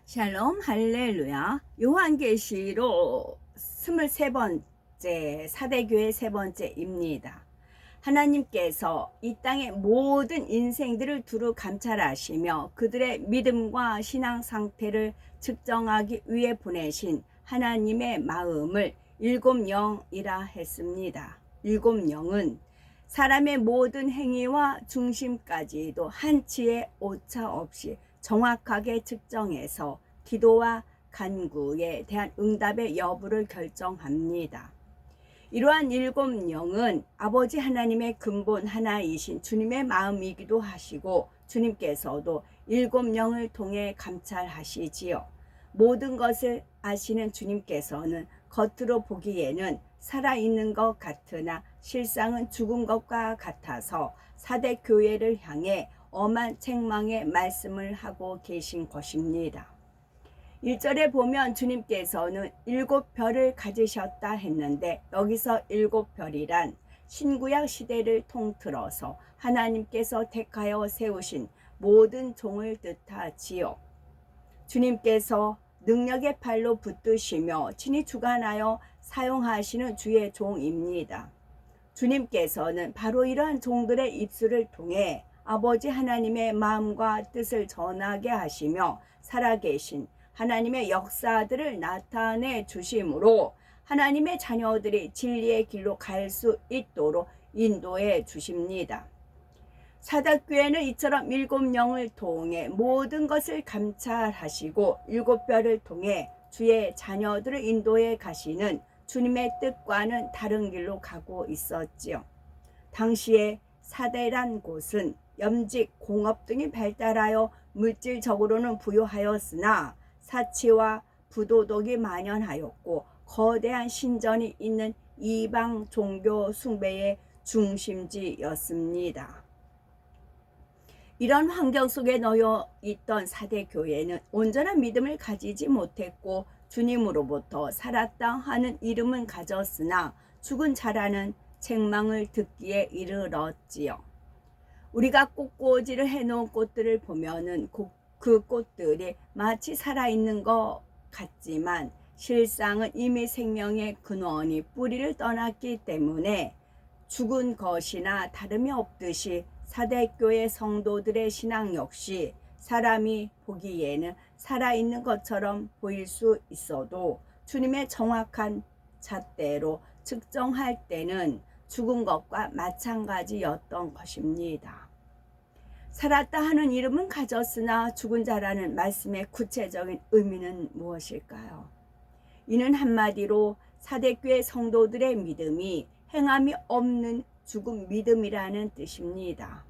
샬롬 할렐루야. 요한계시록 23번째 사대교회 세 번째입니다. 하나님께서 이 땅의 모든 인생들을 두루 감찰하시며 그들의 믿음과 신앙 상태를 측정하기 위해 보내신 하나님의 마음을 일곱 영이라 했습니다. 일곱 영은 사람의 모든 행위와 중심까지도 한치의 오차 없이 정확하게 측정해서 기도와 간구에 대한 응답의 여부를 결정합니다. 이러한 일곱 영은 아버지 하나님의 근본 하나이신 주님의 마음이기도 하시고 주님께서도 일곱 영을 통해 감찰하시지요. 모든 것을 아시는 주님께서는 겉으로 보기에는 살아있는 것 같으나 실상은 죽은 것과 같아서 사대 교회를 향해 엄한 책망의 말씀을 하고 계신 것입니다. 1절에 보면 주님께서는 일곱 별을 가지셨다 했는데 여기서 일곱 별이란 신구약 시대를 통틀어서 하나님께서 택하여 세우신 모든 종을 뜻하지요. 주님께서 능력의 팔로 붙드시며 친히 주관하여 사용하시는 주의 종입니다. 주님께서는 바로 이러한 종들의 입술을 통해 아버지 하나님의 마음과 뜻을 전하게 하시며 살아계신 하나님의 역사들을 나타내 주심으로 하나님의 자녀들이 진리의 길로 갈 수 있도록 인도해 주십니다. 사대교회는 이처럼 일곱 영을 통해 모든 것을 감찰하시고 일곱 별을 통해 주의 자녀들을 인도해 가시는 주님의 뜻과는 다른 길로 가고 있었지요. 당시에 사대란 곳은 염직, 공업 등이 발달하여 물질적으로는 부유하였으나 사치와 부도덕이 만연하였고 거대한 신전이 있는 이방 종교 숭배의 중심지였습니다. 이런 환경 속에 놓여 있던 사대교회는 온전한 믿음을 가지지 못했고 주님으로부터 살았다 하는 이름은 가졌으나 죽은 자라는 책망을 듣기에 이르렀지요. 우리가 꽃꽂이를 해놓은 꽃들을 보면은 그 꽃들이 마치 살아있는 것 같지만 실상은 이미 생명의 근원이 뿌리를 떠났기 때문에 죽은 것이나 다름이 없듯이 사대교회 성도들의 신앙 역시 사람이 보기에는 살아있는 것처럼 보일 수 있어도 주님의 정확한 잣대로 측정할 때는 죽은 것과 마찬가지였던 것입니다. 살았다 하는 이름은 가졌으나 죽은 자라는 말씀의 구체적인 의미는 무엇일까요? 이는 한마디로 사대교회 성도들의 믿음이 행함이 없는 죽은 믿음이라는 뜻입니다.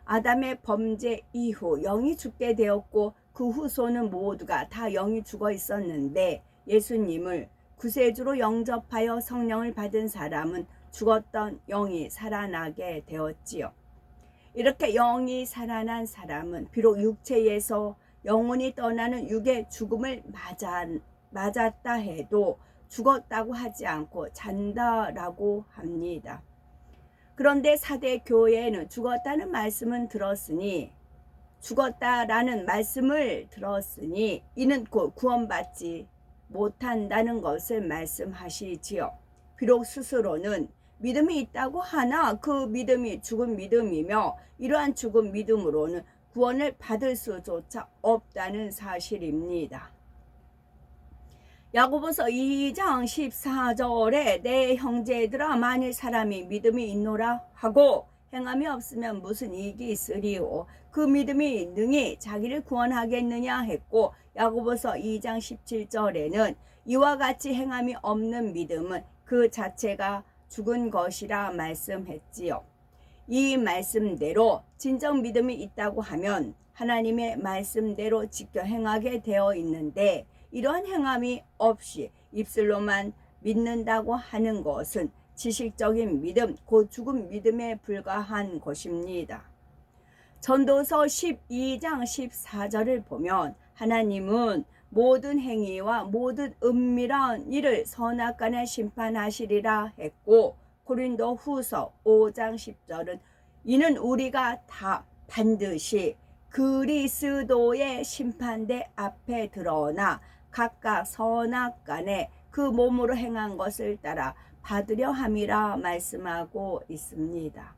아담의 범죄 이후 영이 죽게 되었고 그 후손은 모두가 다 영이 죽어 있었는데 예수님을 구세주로 영접하여 성령을 받은 사람은 죽었던 영이 살아나게 되었지요. 이렇게 영이 살아난 사람은 비록 육체에서 영혼이 떠나는 육의 죽음을 맞았다 해도 죽었다고 하지 않고 잔다라고 합니다. 그런데 사대 교회는 죽었다는 말씀을 들었으니 이는 곧 구원받지 못한다는 것을 말씀하시지요. 비록 스스로는 믿음이 있다고 하나 그 믿음이 죽은 믿음이며 이러한 죽은 믿음으로는 구원을 받을 수조차 없다는 사실입니다. 야고보서 2장 14절에 내 형제들아 만일 사람이 믿음이 있노라 하고 행함이 없으면 무슨 이익이 있으리요 그 믿음이 능히 자기를 구원하겠느냐 했고 야고보서 2장 17절에는 이와 같이 행함이 없는 믿음은 그 자체가 죽은 것이라 말씀했지요. 이 말씀대로 진정 믿음이 있다고 하면 하나님의 말씀대로 지켜 행하게 되어 있는데 이러한 행함이 없이 입술로만 믿는다고 하는 것은 지식적인 믿음, 곧 죽은 믿음에 불과한 것입니다. 전도서 12장 14절을 보면 하나님은 모든 행위와 모든 은밀한 일을 선악간에 심판하시리라 했고 고린도 후서 5장 10절은 이는 우리가 다 반드시 그리스도의 심판대 앞에 드러나 각각 선악간에 그 몸으로 행한 것을 따라 받으려 함이라 말씀하고 있습니다.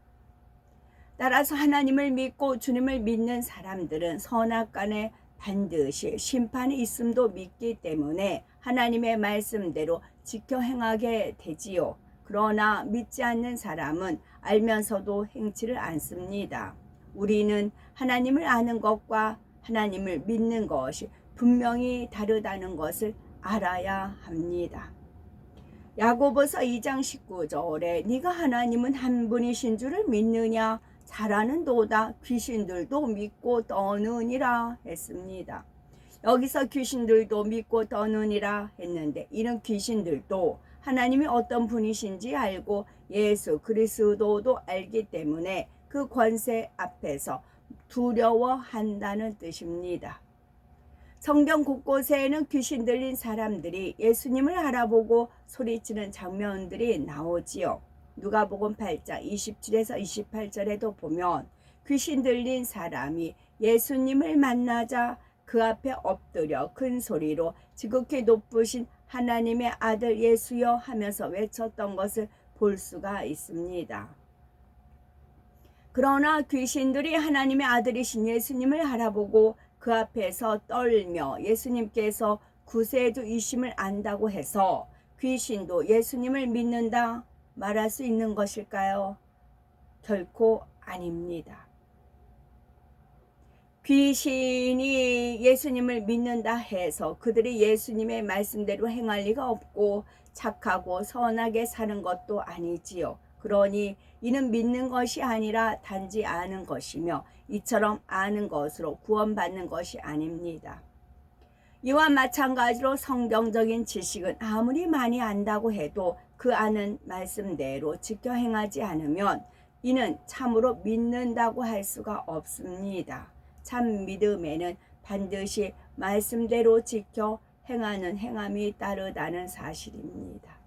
따라서 하나님을 믿고 주님을 믿는 사람들은 선악간에 반드시 심판이 있음도 믿기 때문에 하나님의 말씀대로 지켜 행하게 되지요. 그러나 믿지 않는 사람은 알면서도 행치를 않습니다. 우리는 하나님을 아는 것과 하나님을 믿는 것이 분명히 다르다는 것을 알아야 합니다. 야고보서 2장 19절에 네가 하나님은 한 분이신 줄을 믿느냐? 잘하는도다 귀신들도 믿고 떠느니라 했습니다. 여기서 귀신들도 믿고 떠느니라 했는데 이는 귀신들도 하나님이 어떤 분이신지 알고 예수 그리스도도 알기 때문에 그 권세 앞에서 두려워한다는 뜻입니다. 성경 곳곳에는 귀신 들린 사람들이 예수님을 알아보고 소리치는 장면들이 나오지요. 누가복음 8장 27에서 28절에도 보면 귀신 들린 사람이 예수님을 만나자 그 앞에 엎드려 큰 소리로 지극히 높으신 하나님의 아들 예수여 하면서 외쳤던 것을 볼 수가 있습니다. 그러나 귀신들이 하나님의 아들이신 예수님을 알아보고 그 앞에서 떨며 예수님께서 구세주이심을 안다고 해서 귀신도 예수님을 믿는다 말할 수 있는 것일까요? 결코 아닙니다. 귀신이 예수님을 믿는다 해서 그들이 예수님의 말씀대로 행할 리가 없고 착하고 선하게 사는 것도 아니지요. 그러니 이는 믿는 것이 아니라 단지 아는 것이며 이처럼 아는 것으로 구원받는 것이 아닙니다. 이와 마찬가지로 성경적인 지식은 아무리 많이 안다고 해도 그 아는 말씀대로 지켜 행하지 않으면 이는 참으로 믿는다고 할 수가 없습니다. 참 믿음에는 반드시 말씀대로 지켜 행하는 행함이 따르다는 사실입니다.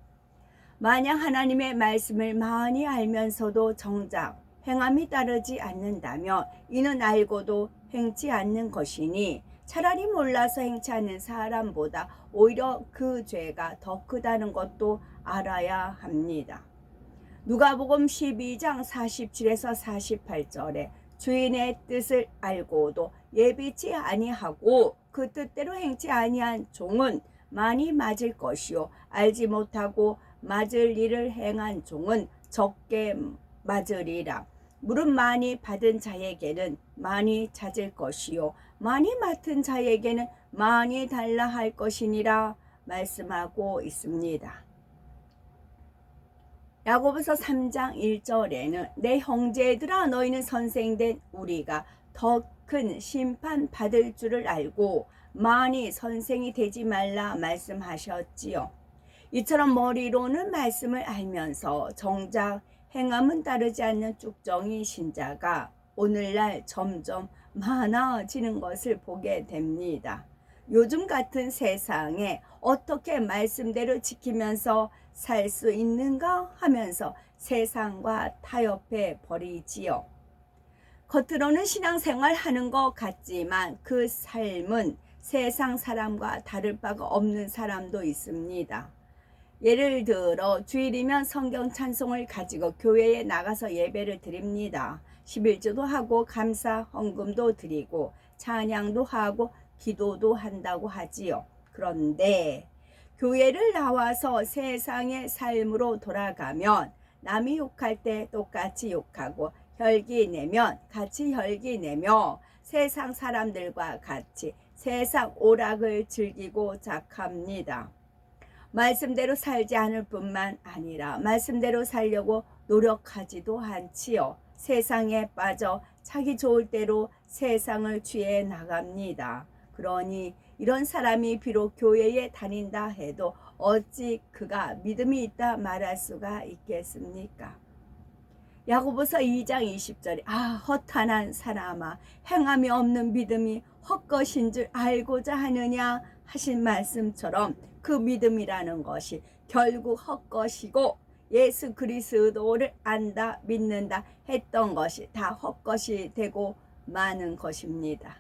만약 하나님의 말씀을 많이 알면서도 정작 행함이 따르지 않는다면 이는 알고도 행치 않는 것이니 차라리 몰라서 행치 않는 사람보다 오히려 그 죄가 더 크다는 것도 알아야 합니다. 누가복음 12장 47에서 48절에 주인의 뜻을 알고도 예비치 아니하고 그 뜻대로 행치 아니한 종은 많이 맞을 것이요 알지 못하고 맞을 일을 행한 종은 적게 맞으리라. 물은 많이 받은 자에게는 많이 찾을 것이요 많이 맡은 자에게는 많이 달라 할 것이니라 말씀하고 있습니다. 야고보서 3장 1절에는 내 형제들아 너희는 선생된 우리가 더 큰 심판 받을 줄을 알고 많이 선생이 되지 말라 말씀하셨지요. 이처럼 머리로는 말씀을 알면서 정작 행함은 따르지 않는 쭉정이 신자가 오늘날 점점 많아지는 것을 보게 됩니다. 요즘 같은 세상에 어떻게 말씀대로 지키면서 살 수 있는가 하면서 세상과 타협해 버리지요. 겉으로는 신앙생활 하는 것 같지만 그 삶은 세상 사람과 다를 바가 없는 사람도 있습니다. 예를 들어 주일이면 성경 찬송을 가지고 교회에 나가서 예배를 드립니다. 11조도 하고 감사 헌금도 드리고 찬양도 하고 기도도 한다고 하지요. 그런데 교회를 나와서 세상의 삶으로 돌아가면 남이 욕할 때 똑같이 욕하고 혈기 내면 같이 혈기 내며 세상 사람들과 같이 세상 오락을 즐기고 작합니다. 말씀대로 살지 않을 뿐만 아니라 말씀대로 살려고 노력하지도 않지요. 세상에 빠져 자기 좋을 대로 세상을 취해 나갑니다. 그러니 이런 사람이 비록 교회에 다닌다 해도 어찌 그가 믿음이 있다 말할 수가 있겠습니까? 야고보서 2장 20절에 허탄한 사람아 행함이 없는 믿음이 헛것인 줄 알고자 하느냐 하신 말씀처럼 그 믿음이라는 것이 결국 헛것이고 예수 그리스도를 안다 믿는다 했던 것이 다 헛것이 되고 많은 것입니다.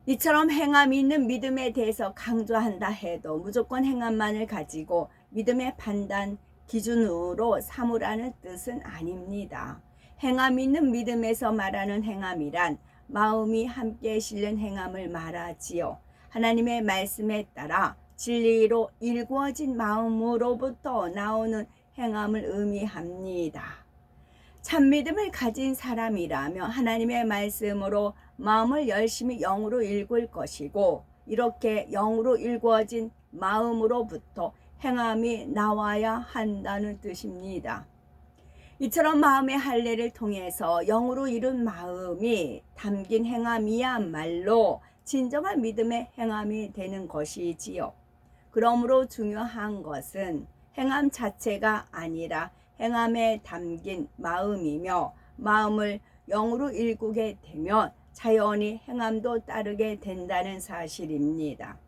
이처럼 행함이 있는 믿음에 대해서 강조한다 해도 무조건 행함만을 가지고 믿음의 판단 기준으로 삼으라는 뜻은 아닙니다. 행함이 있는 믿음에서 말하는 행함이란 마음이 함께 실린 행함을 말하지요. 하나님의 말씀에 따라 진리로 일구어진 마음으로부터 나오는 행함을 의미합니다. 참 믿음을 가진 사람이라면 하나님의 말씀으로 마음을 열심히 영으로 일굴 것이고, 이렇게 영으로 일구어진 마음으로부터 행함이 나와야 한다는 뜻입니다. 이처럼 마음의 할례를 통해서 영으로 이룬 마음이 담긴 행함이야말로 진정한 믿음의 행함이 되는 것이지요. 그러므로 중요한 것은 행함 자체가 아니라 행함에 담긴 마음이며, 마음을 영으로 일구게 되면 자연히 행함도 따르게 된다는 사실입니다.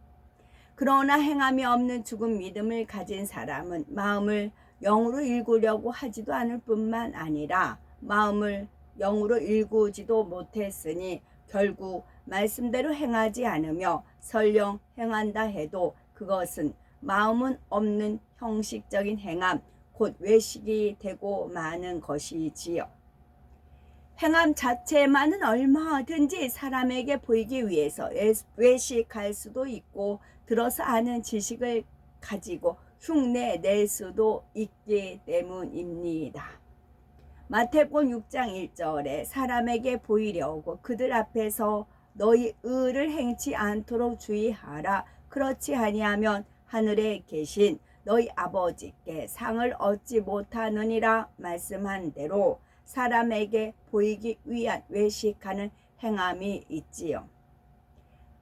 그러나 행함이 없는 죽은 믿음을 가진 사람은 마음을 영으로 일구려고 하지도 않을 뿐만 아니라 마음을 영으로 일구지도 못했으니 결국 말씀대로 행하지 않으며 설령 행한다 해도 그것은 마음은 없는 형식적인 행함, 곧 외식이 되고 마는 것이지요. 행함 자체만은 얼마든지 사람에게 보이기 위해서 외식할 수도 있고, 들어서 아는 지식을 가지고 흉내낼 수도 있기 때문입니다. 마태복음 6장 1절에 사람에게 보이려고 그들 앞에서 너희 의를 행치 않도록 주의하라. 그렇지 아니하면 하늘에 계신 너희 아버지께 상을 얻지 못하느니라 말씀한 대로 사람에게 보이기 위한 외식하는 행함이 있지요.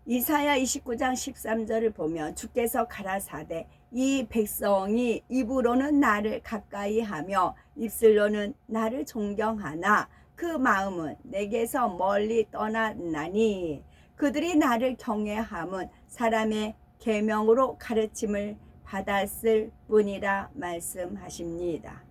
이사야 29장 13절을 보면 주께서 가라사대 이 백성이 입으로는 나를 가까이 하며 입술로는 나를 존경하나 그 마음은 내게서 멀리 떠났나니 그들이 나를 경외함은 사람의 계명으로 가르침을 받았을 뿐이라 말씀하십니다.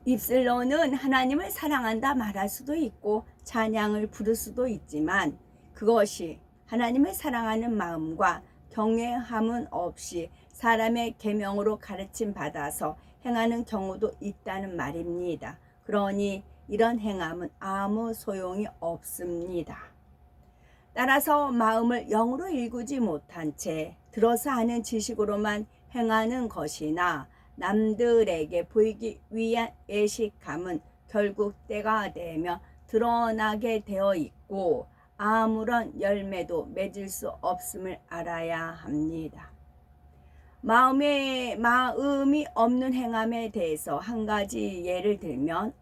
입술로는 하나님을 사랑한다 말할 수도 있고 찬양을 부를 수도 있지만 그것이 하나님을 사랑하는 마음과 경외함은 없이 사람의 계명으로 가르침 받아서 행하는 경우도 있다는 말입니다. 그러니 이런 행함은 아무 소용이 없습니다. 따라서 마음을 영으로 일구지 못한 채 들어서 하는 지식으로만 행하는 것이나 남들에게 보이기 위한 외식함은 결국 때가 되면 드러나게 되어 있고 아무런 열매도 맺을 수 없음을 알아야 합니다. 마음이 없는 행함에 대해서 한 가지 예를 들면,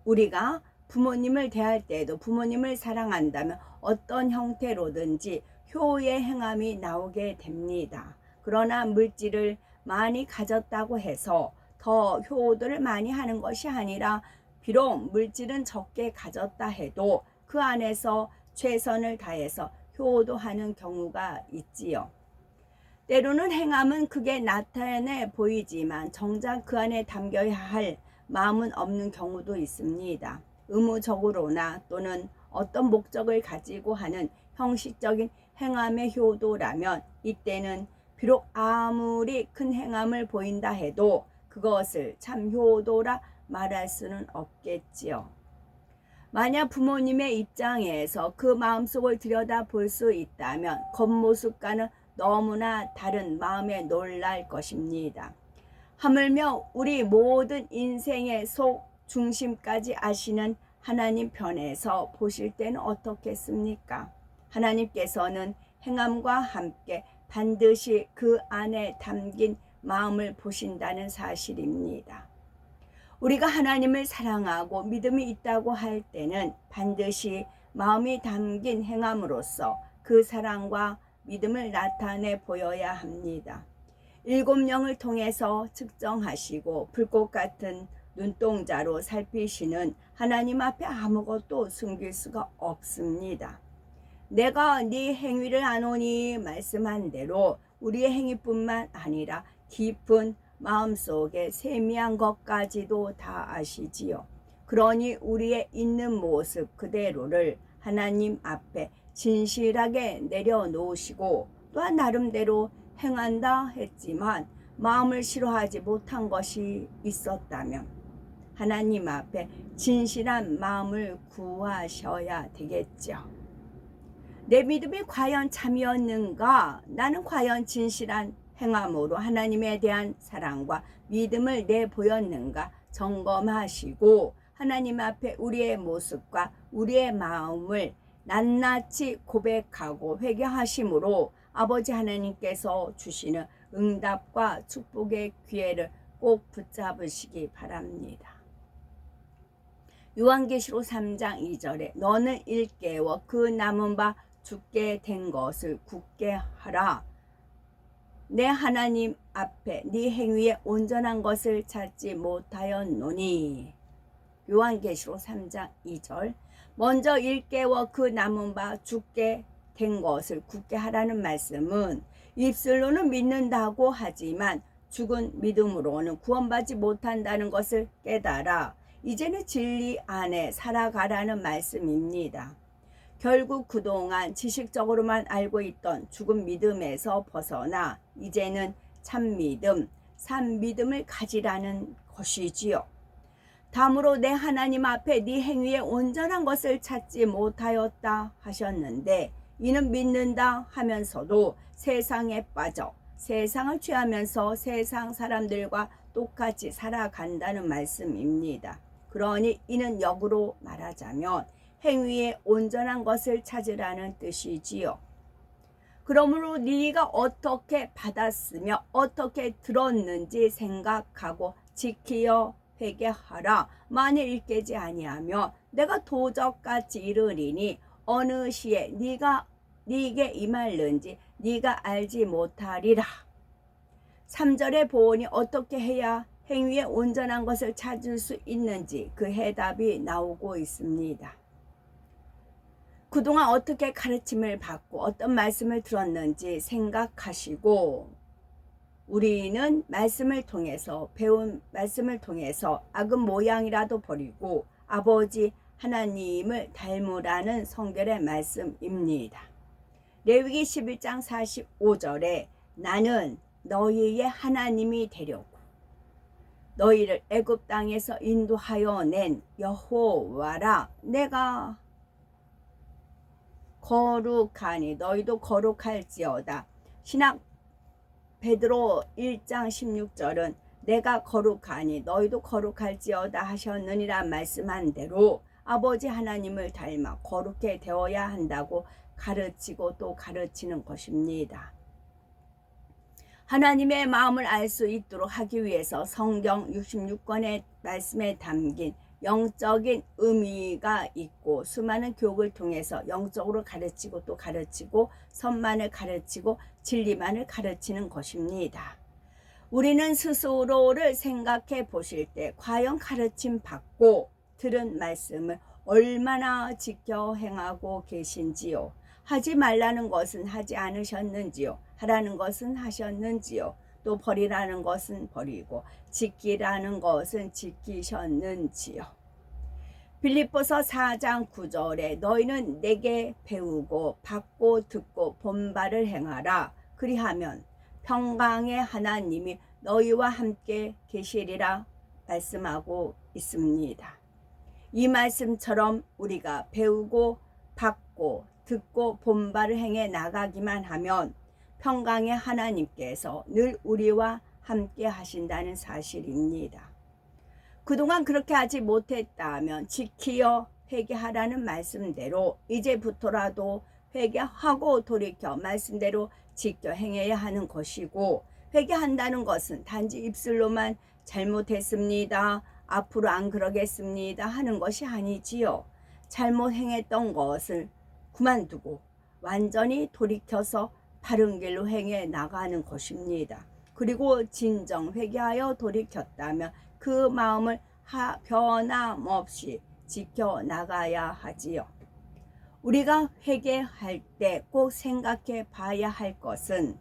우리가 부모님을 대할 때에도 부모님을 사랑한다면 어떤 형태로든지 효의 행함이 나오게 됩니다. 그러나 물질을 많이 가졌다고 해서 더 효도를 많이 하는 것이 아니라, 비록 물질은 적게 가졌다 해도 그 안에서 최선을 다해서 효도하는 경우가 있지요. 때로는 행함은 크게 나타내 보이지만 정작 그 안에 담겨야 할 마음은 없는 경우도 있습니다. 의무적으로나 또는 어떤 목적을 가지고 하는 형식적인 행함의 효도라면 이때는 비록 아무리 큰 행함을 보인다 해도 그것을 참 효도라 말할 수는 없겠지요. 만약 부모님의 입장에서 그 마음속을 들여다볼 수 있다면 겉모습과는 너무나 다른 마음에 놀랄 것입니다. 하물며 우리 모든 인생의 속 중심까지 아시는 하나님 편에서 보실 때는 어떻겠습니까? 하나님께서는 행함과 함께 반드시 그 안에 담긴 마음을 보신다는 사실입니다. 우리가 하나님을 사랑하고 믿음이 있다고 할 때는 반드시 마음이 담긴 행함으로써 그 사랑과 믿음을 나타내 보여야 합니다. 7영을 통해서 측정하시고 불꽃 같은 눈동자로 살피시는 하나님 앞에 아무것도 숨길 수가 없습니다. 내가 네 행위를 아노니 말씀한 대로 우리의 행위뿐만 아니라 깊은 마음속에 세미한 것까지도 다 아시지요. 그러니 우리의 있는 모습 그대로를 하나님 앞에 진실하게 내려놓으시고 또한 나름대로 행한다 했지만 마음을 싫어하지 못한 것이 있었다면 하나님 앞에 진실한 마음을 구하셔야 되겠죠. 내 믿음이 과연 참이었는가? 나는 과연 진실한 행함으로 하나님에 대한 사랑과 믿음을 내보였는가? 점검하시고 하나님 앞에 우리의 모습과 우리의 마음을 낱낱이 고백하고 회개하심으로 아버지 하나님께서 주시는 응답과 축복의 기회를 꼭 붙잡으시기 바랍니다. 요한계시록 3장 2절에 너는 일깨워 그 남은 바 죽게 된 것을 굳게 하라. 내 하나님 앞에 네 행위에 온전한 것을 찾지 못하였노니. 요한계시록 3장 2절. 먼저 일깨워 그 남은 바 죽게 된 것을 굳게 하라는 말씀은 입술로는 믿는다고 하지만 죽은 믿음으로는 구원받지 못한다는 것을 깨달아 이제는 진리 안에 살아가라는 말씀입니다. 결국 그동안 지식적으로만 알고 있던 죽은 믿음에서 벗어나 이제는 참 믿음, 산 믿음을 가지라는 것이지요. 다음으로 내 하나님 앞에 네 행위에 온전한 것을 찾지 못하였다 하셨는데 이는 믿는다 하면서도 세상에 빠져 세상을 취하면서 세상 사람들과 똑같이 살아간다는 말씀입니다. 그러니 이는 역으로 말하자면 행위에 온전한 것을 찾으라는 뜻이지요. 그러므로 네가 어떻게 받았으며 어떻게 들었는지 생각하고 지키어 회개하라. 만일 일깨지 아니하며 내가 도적같이 이르리니 어느 시에 네게 임할는지 네가 알지 못하리라. 3절의 보온이 어떻게 해야 행위에 온전한 것을 찾을 수 있는지 그 해답이 나오고 있습니다. 그동안 어떻게 가르침을 받고 어떤 말씀을 들었는지 생각하시고 우리는 말씀을 통해서 배운 말씀을 통해서 악은 모양이라도 버리고 아버지 하나님을 닮으라는 성결의 말씀입니다. 레위기 11장 45절에 나는 너희의 하나님이 되려고 너희를 애굽 땅에서 인도하여 낸 여호와라. 내가 거룩하니 너희도 거룩할지어다. 신약 베드로 1장 16절은 내가 거룩하니 너희도 거룩할지어다 하셨느니라 말씀한 대로 아버지 하나님을 닮아 거룩해 되어야 한다고 가르치고 또 가르치는 것입니다. 하나님의 마음을 알 수 있도록 하기 위해서 성경 66권의 말씀에 담긴 영적인 의미가 있고 수많은 교육을 통해서 영적으로 가르치고 또 가르치고 선만을 가르치고 진리만을 가르치는 것입니다. 우리는 스스로를 생각해 보실 때 과연 가르침 받고 들은 말씀을 얼마나 지켜 행하고 계신지요? 하지 말라는 것은 하지 않으셨는지요? 하라는 것은 하셨는지요? 또 버리라는 것은 버리고 지키라는 것은 지키셨는지요? 빌립보서 4장 9절에 너희는 내게 배우고 받고 듣고 본바를 행하라. 그리하면 평강의 하나님이 너희와 함께 계시리라 말씀하고 있습니다. 이 말씀처럼 우리가 배우고 받고 듣고 본바를 행해 나가기만 하면 평강의 하나님께서 늘 우리와 함께 하신다는 사실입니다. 그동안 그렇게 하지 못했다면 지키어 회개하라는 말씀대로 이제부터라도 회개하고 돌이켜 말씀대로 지켜 행해야 하는 것이고 회개한다는 것은 단지 입술로만 잘못했습니다. 앞으로 안 그러겠습니다 하는 것이 아니지요. 잘못 행했던 것을 그만두고 완전히 돌이켜서 바른 길로 행해 나가는 것입니다. 그리고 진정 회개하여 돌이켰다면 그 마음을 변함없이 지켜나가야 하지요. 우리가 회개할 때 꼭 생각해 봐야 할 것은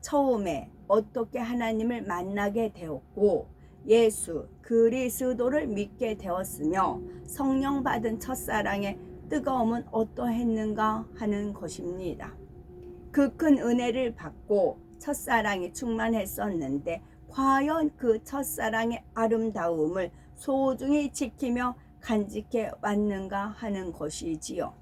처음에 어떻게 하나님을 만나게 되었고 예수 그리스도를 믿게 되었으며 성령 받은 첫사랑의 뜨거움은 어떠했는가 하는 것입니다. 그 큰 은혜를 받고 첫사랑이 충만했었는데 과연 그 첫사랑의 아름다움을 소중히 지키며 간직해 왔는가 하는 것이지요.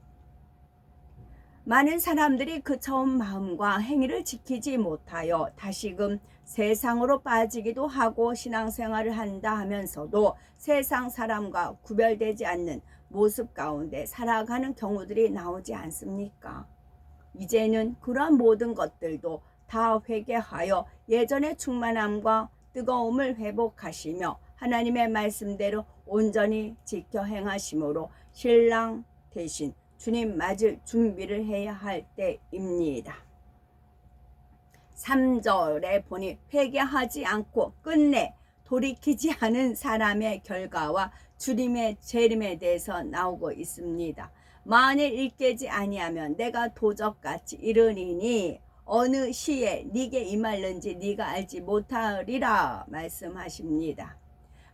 많은 사람들이 그 처음 마음과 행위를 지키지 못하여 다시금 세상으로 빠지기도 하고 신앙생활을 한다 하면서도 세상 사람과 구별되지 않는 모습 가운데 살아가는 경우들이 나오지 않습니까? 이제는 그러한 모든 것들도 다 회개하여 예전의 충만함과 뜨거움을 회복하시며 하나님의 말씀대로 온전히 지켜 행하심으로 신랑 대신 주님 맞을 준비를 해야 할 때입니다. 3절에 보니 회개하지 않고 끝내 돌이키지 않은 사람의 결과와 주님의 재림에 대해서 나오고 있습니다. 만일 일깨지 아니하면 내가 도적같이 이르리니 어느 시에 네게 임할는지 네가 알지 못하리라 말씀하십니다.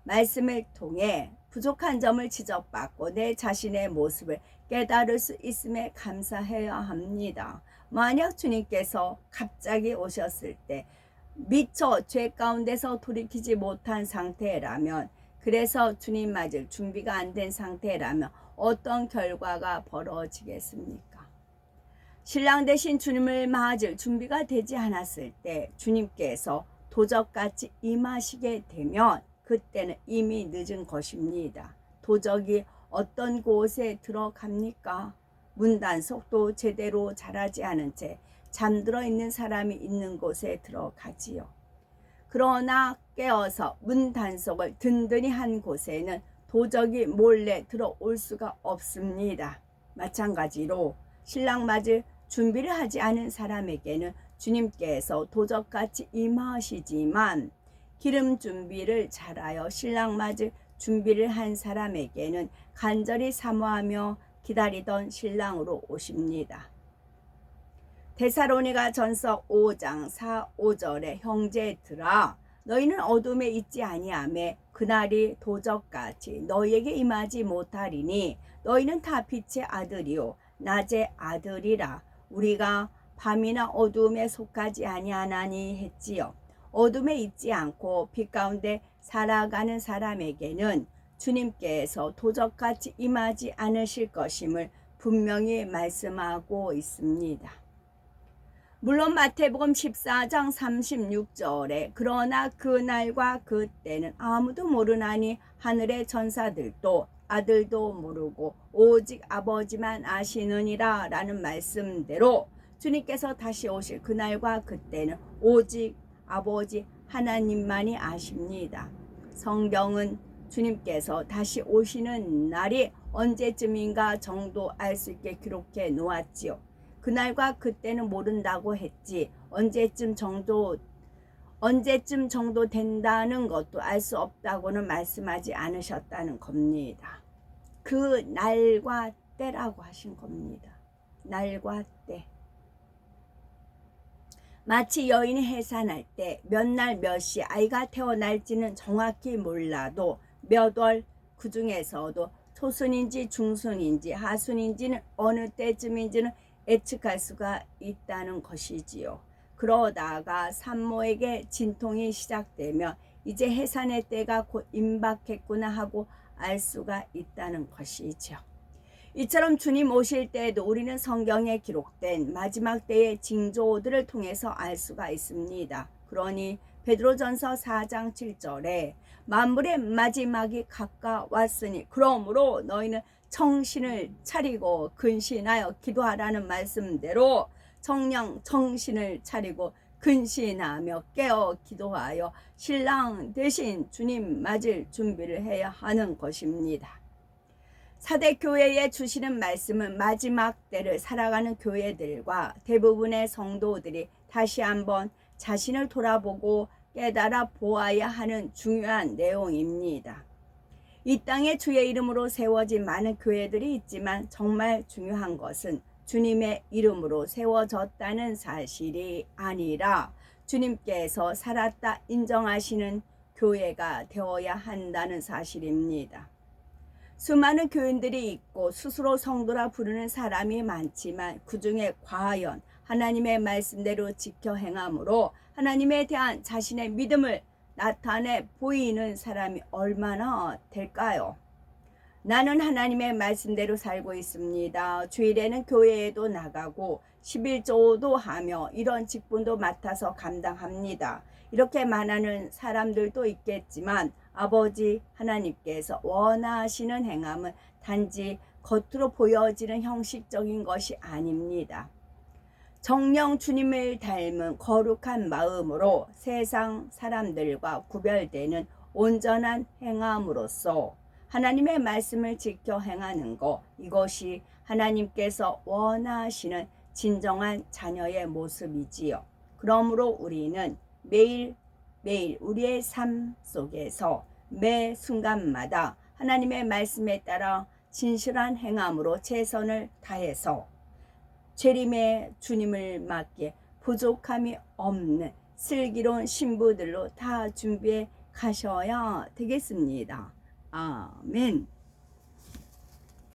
말씀을 통해 부족한 점을 지적받고 내 자신의 모습을 깨달을 수 있음에 감사해야 합니다. 만약 주님께서 갑자기 오셨을 때 미처 죄 가운데서 돌이키지 못한 상태라면, 그래서 주님 맞을 준비가 안 된 상태라면 어떤 결과가 벌어지겠습니까? 신랑 대신 주님을 맞을 준비가 되지 않았을 때 주님께서 도적같이 임하시게 되면 그때는 이미 늦은 것입니다. 도적이 어떤 곳에 들어갑니까? 문단속도 제대로 잘하지 않은 채 잠들어 있는 사람이 있는 곳에 들어가지요. 그러나 깨어서 문단속을 든든히 한 곳에는 도적이 몰래 들어올 수가 없습니다. 마찬가지로 신랑 맞을 준비를 하지 않은 사람에게는 주님께서 도적같이 임하시지만 기름 준비를 잘하여 신랑 맞을 준비를 한 사람에게는 간절히 사모하며 기다리던 신랑으로 오십니다. 데살로니가 전서 5장 4, 5절에 형제들아 너희는 어둠에 있지 아니하매 그날이 도적같이 너희에게 임하지 못하리니 너희는 다 빛의 아들이요 낮의 아들이라. 우리가 밤이나 어둠에 속하지 아니하나니 했지요. 어둠에 있지 않고 빛 가운데 살아가는 사람에게는 주님께서 도적같이 임하지 않으실 것임을 분명히 말씀하고 있습니다. 물론 마태복음 14장 36절에 그러나 그날과 그때는 아무도 모르나니 하늘의 전사들도 아들도 모르고 오직 아버지만 아시느니라 라는 말씀대로 주님께서 다시 오실 그날과 그때는 오직 아버지 하나님만이 아십니다. 성경은 주님께서 다시 오시는 날이 언제쯤인가 정도 알 수 있게 기록해 놓았지요. 그날과 그때는 모른다고 했지 언제쯤 정도 된다는 것도 알 수 없다고는 말씀하지 않으셨다는 겁니다. 그 날과 때라고 하신 겁니다. 날과 때. 마치 여인이 해산할 때 몇 날 몇 시 아이가 태어날지는 정확히 몰라도 몇 월, 그 중에서도 초순인지 중순인지 하순인지는 어느 때쯤인지는 예측할 수가 있다는 것이지요. 그러다가 산모에게 진통이 시작되면 이제 해산의 때가 곧 임박했구나 하고 알 수가 있다는 것이죠. 이처럼 주님 오실 때에도 우리는 성경에 기록된 마지막 때의 징조들을 통해서 알 수가 있습니다. 그러니 베드로전서 4장 7절에 만물의 마지막이 가까웠으니 그러므로 너희는 정신을 차리고 근신하여 기도하라는 말씀대로 정령 정신을 차리고 근신하며 깨어 기도하여 신랑 대신 주님 맞을 준비를 해야 하는 것입니다. 사대 교회에 주시는 말씀은 마지막 때를 살아가는 교회들과 대부분의 성도들이 다시 한번 자신을 돌아보고 깨달아 보아야 하는 중요한 내용입니다. 이 땅에 주의 이름으로 세워진 많은 교회들이 있지만 정말 중요한 것은 주님의 이름으로 세워졌다는 사실이 아니라 주님께서 살았다 인정하시는 교회가 되어야 한다는 사실입니다. 수많은 교인들이 있고 스스로 성도라 부르는 사람이 많지만 그 중에 과연 하나님의 말씀대로 지켜 행함으로 하나님에 대한 자신의 믿음을 나타내 보이는 사람이 얼마나 될까요? 나는 하나님의 말씀대로 살고 있습니다. 주일에는 교회에도 나가고 11조도 하며 이런 직분도 맡아서 감당합니다. 이렇게 말하는 사람들도 있겠지만 아버지 하나님께서 원하시는 행함은 단지 겉으로 보여지는 형식적인 것이 아닙니다. 정령 주님을 닮은 거룩한 마음으로 세상 사람들과 구별되는 온전한 행함으로써 하나님의 말씀을 지켜 행하는 것, 이것이 하나님께서 원하시는 진정한 자녀의 모습이지요. 그러므로 우리는 매일매일 우리의 삶 속에서 매 순간마다 하나님의 말씀에 따라 진실한 행함으로 최선을 다해서 재림의 주님을 맞게 부족함이 없는 슬기로운 신부들로 다 준비해 가셔야 되겠습니다. 아멘.